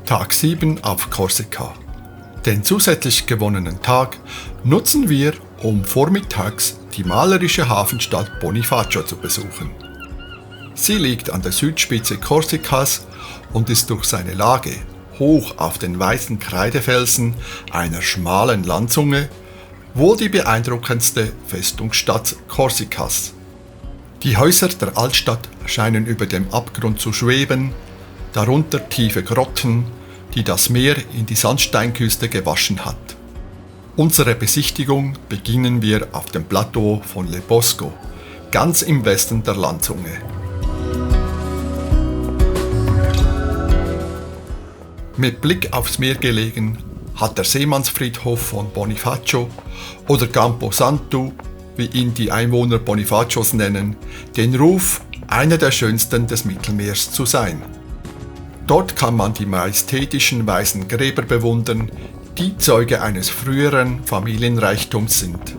Tag 7 auf Korsika. Den zusätzlich gewonnenen Tag nutzen wir, um vormittags die malerische Hafenstadt Bonifacio zu besuchen. Sie liegt an der Südspitze Korsikas und ist durch seine Lage hoch auf den weißen Kreidefelsen einer schmalen Landzunge wohl die beeindruckendste Festungsstadt Korsikas. Die Häuser der Altstadt scheinen über dem Abgrund zu schweben, darunter tiefe Grotten, die das Meer in die Sandsteinküste gewaschen hat. Unsere Besichtigung beginnen wir auf dem Plateau von Le Bosco, ganz im Westen der Landzunge. Mit Blick aufs Meer gelegen hat der Seemannsfriedhof von Bonifacio oder Campo Santo, wie ihn die Einwohner Bonifacios nennen, den Ruf, einer der schönsten des Mittelmeers zu sein. Dort kann man die majestätischen weißen Gräber bewundern, die Zeuge eines früheren Familienreichtums sind.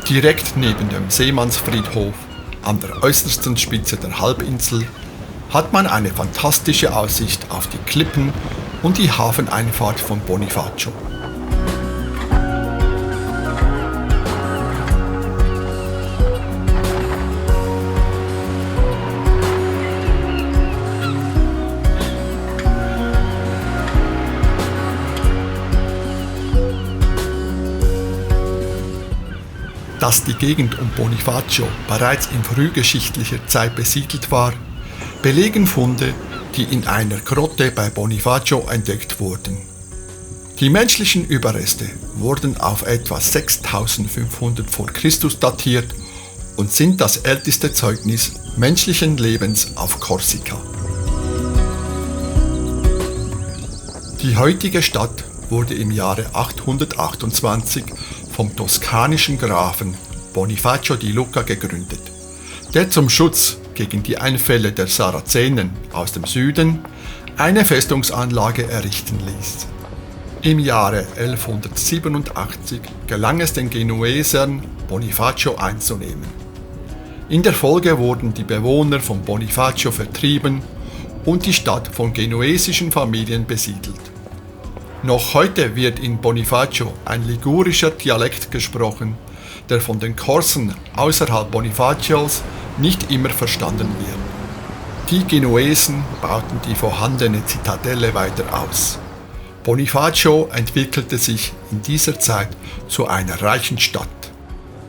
Direkt neben dem Seemannsfriedhof, an der äußersten Spitze der Halbinsel, hat man eine fantastische Aussicht auf die Klippen und die Hafeneinfahrt von Bonifacio. Dass die Gegend um Bonifacio bereits in frühgeschichtlicher Zeit besiedelt war, belegen Funde, die in einer Grotte bei Bonifacio entdeckt wurden. Die menschlichen Überreste wurden auf etwa 6500 vor Christus datiert und sind das älteste Zeugnis menschlichen Lebens auf Korsika. Die heutige Stadt wurde im Jahre 828 vom toskanischen Grafen Bonifacio di Lucca gegründet, der zum Schutz gegen die Einfälle der Sarazenen aus dem Süden eine Festungsanlage errichten ließ. Im Jahre 1187 gelang es den Genuesern, Bonifacio einzunehmen. In der Folge wurden die Bewohner von Bonifacio vertrieben und die Stadt von genuesischen Familien besiedelt. Noch heute wird in Bonifacio ein ligurischer Dialekt gesprochen, der von den Korsen außerhalb Bonifacios nicht immer verstanden wird. Die Genuesen bauten die vorhandene Zitadelle weiter aus. Bonifacio entwickelte sich in dieser Zeit zu einer reichen Stadt.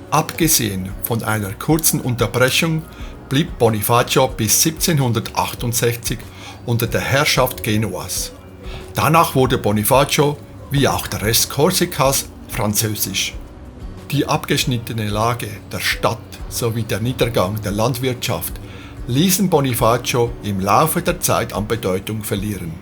Abgesehen von einer kurzen Unterbrechung blieb Bonifacio bis 1768 unter der Herrschaft Genuas. Danach wurde Bonifacio, wie auch der Rest Korsikas, französisch. Die abgeschnittene Lage der Stadt sowie der Niedergang der Landwirtschaft ließen Bonifacio im Laufe der Zeit an Bedeutung verlieren.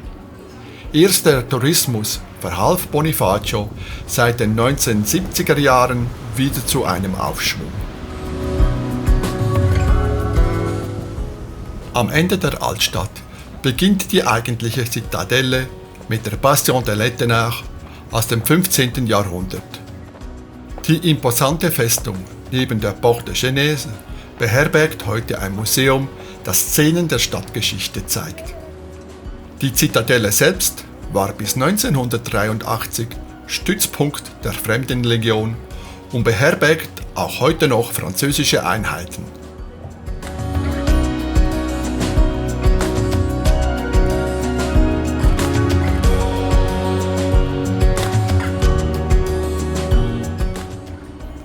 Erst der Tourismus verhalf Bonifacio seit den 1970er Jahren wieder zu einem Aufschwung. Am Ende der Altstadt beginnt die eigentliche Zitadelle mit der Bastion de l'Étennard aus dem 15. Jahrhundert. Die imposante Festung neben der Porte Genèse beherbergt heute ein Museum, das Szenen der Stadtgeschichte zeigt. Die Zitadelle selbst war bis 1983 Stützpunkt der Fremdenlegion und beherbergt auch heute noch französische Einheiten.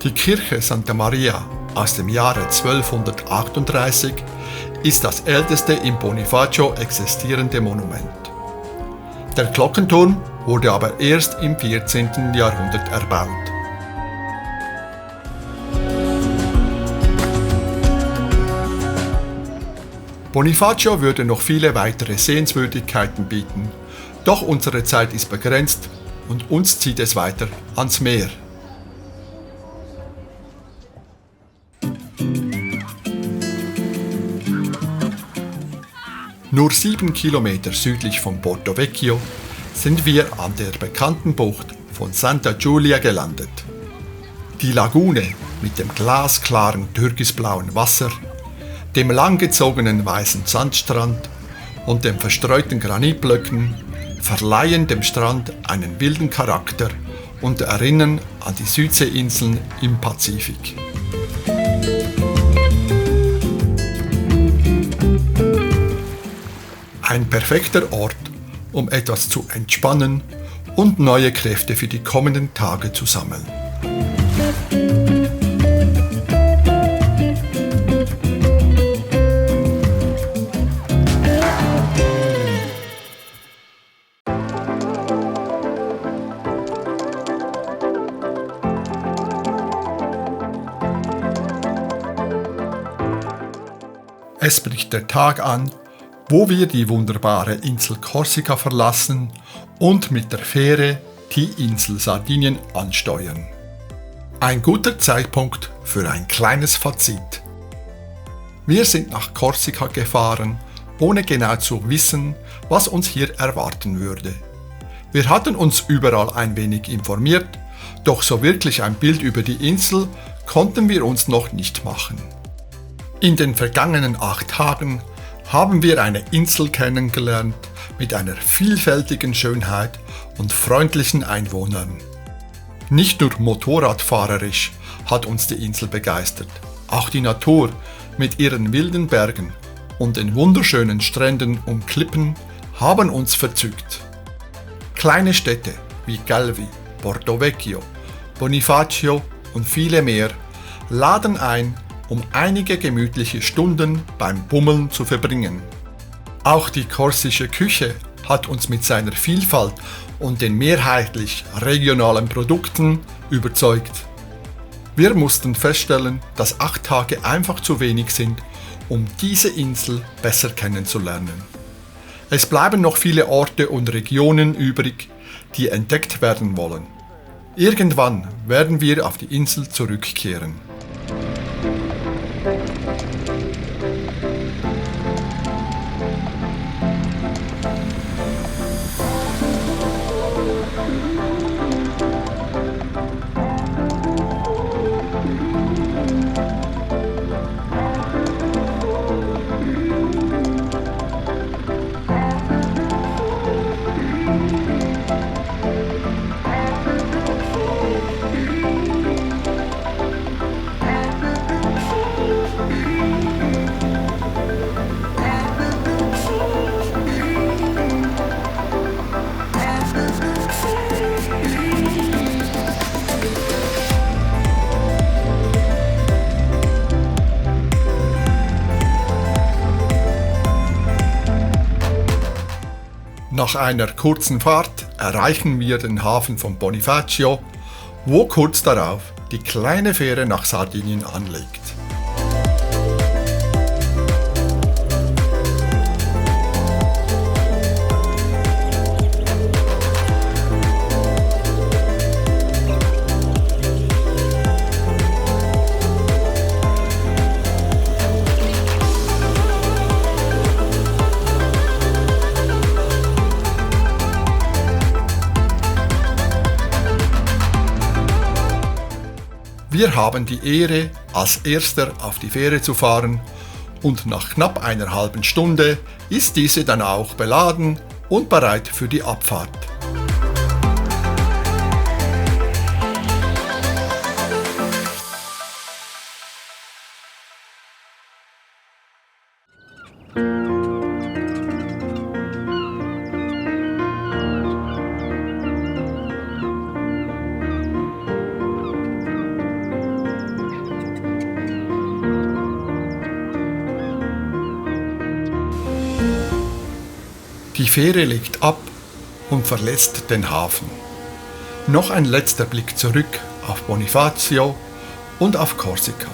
Die Kirche Santa Maria aus dem Jahre 1238 ist das älteste in Bonifacio existierende Monument. Der Glockenturm wurde aber erst im 14. Jahrhundert erbaut. Bonifacio würde noch viele weitere Sehenswürdigkeiten bieten, doch unsere Zeit ist begrenzt und uns zieht es weiter ans Meer. Nur 7 Kilometer südlich von Porto Vecchio sind wir an der bekannten Bucht von Santa Giulia gelandet. Die Lagune, mit dem glasklaren türkisblauen Wasser, dem langgezogenen weißen Sandstrand und den verstreuten Granitblöcken verleihen dem Strand einen wilden Charakter und erinnern an die Südseeinseln im Pazifik. Ein perfekter Ort, um etwas zu entspannen und neue Kräfte für die kommenden Tage zu sammeln. Es bricht der Tag an, wo wir die wunderbare Insel Korsika verlassen und mit der Fähre die Insel Sardinien ansteuern. Ein guter Zeitpunkt für ein kleines Fazit. Wir sind nach Korsika gefahren, ohne genau zu wissen, was uns hier erwarten würde. Wir hatten uns überall ein wenig informiert, doch so wirklich ein Bild über die Insel konnten wir uns noch nicht machen. In den vergangenen 8 Tagen haben wir eine Insel kennengelernt mit einer vielfältigen Schönheit und freundlichen Einwohnern. Nicht nur motorradfahrerisch hat uns die Insel begeistert, auch die Natur mit ihren wilden Bergen und den wunderschönen Stränden und Klippen haben uns verzückt. Kleine Städte wie Calvi, Porto Vecchio, Bonifacio und viele mehr laden ein, um einige gemütliche Stunden beim Bummeln zu verbringen. Auch die korsische Küche hat uns mit seiner Vielfalt und den mehrheitlich regionalen Produkten überzeugt. Wir mussten feststellen, dass 8 Tage einfach zu wenig sind, um diese Insel besser kennenzulernen. Es bleiben noch viele Orte und Regionen übrig, die entdeckt werden wollen. Irgendwann werden wir auf die Insel zurückkehren. Nach einer kurzen Fahrt erreichen wir den Hafen von Bonifacio, wo kurz darauf die kleine Fähre nach Sardinien anlegt. Wir haben die Ehre, als Erster auf die Fähre zu fahren und nach knapp einer halben Stunde ist diese dann auch beladen und bereit für die Abfahrt. Die Fähre legt ab und verlässt den Hafen. Noch ein letzter Blick zurück auf Bonifacio und auf Korsika.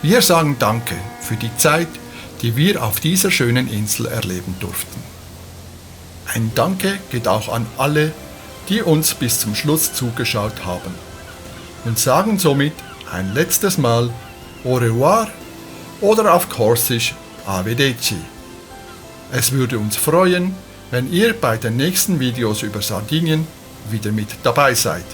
Wir sagen Danke für die Zeit, die wir auf dieser schönen Insel erleben durften. Ein Danke geht auch an alle, die uns bis zum Schluss zugeschaut haben und sagen somit ein letztes Mal Au revoir oder auf Korsisch Arrivederci. Es würde uns freuen, wenn ihr bei den nächsten Videos über Sardinien wieder mit dabei seid.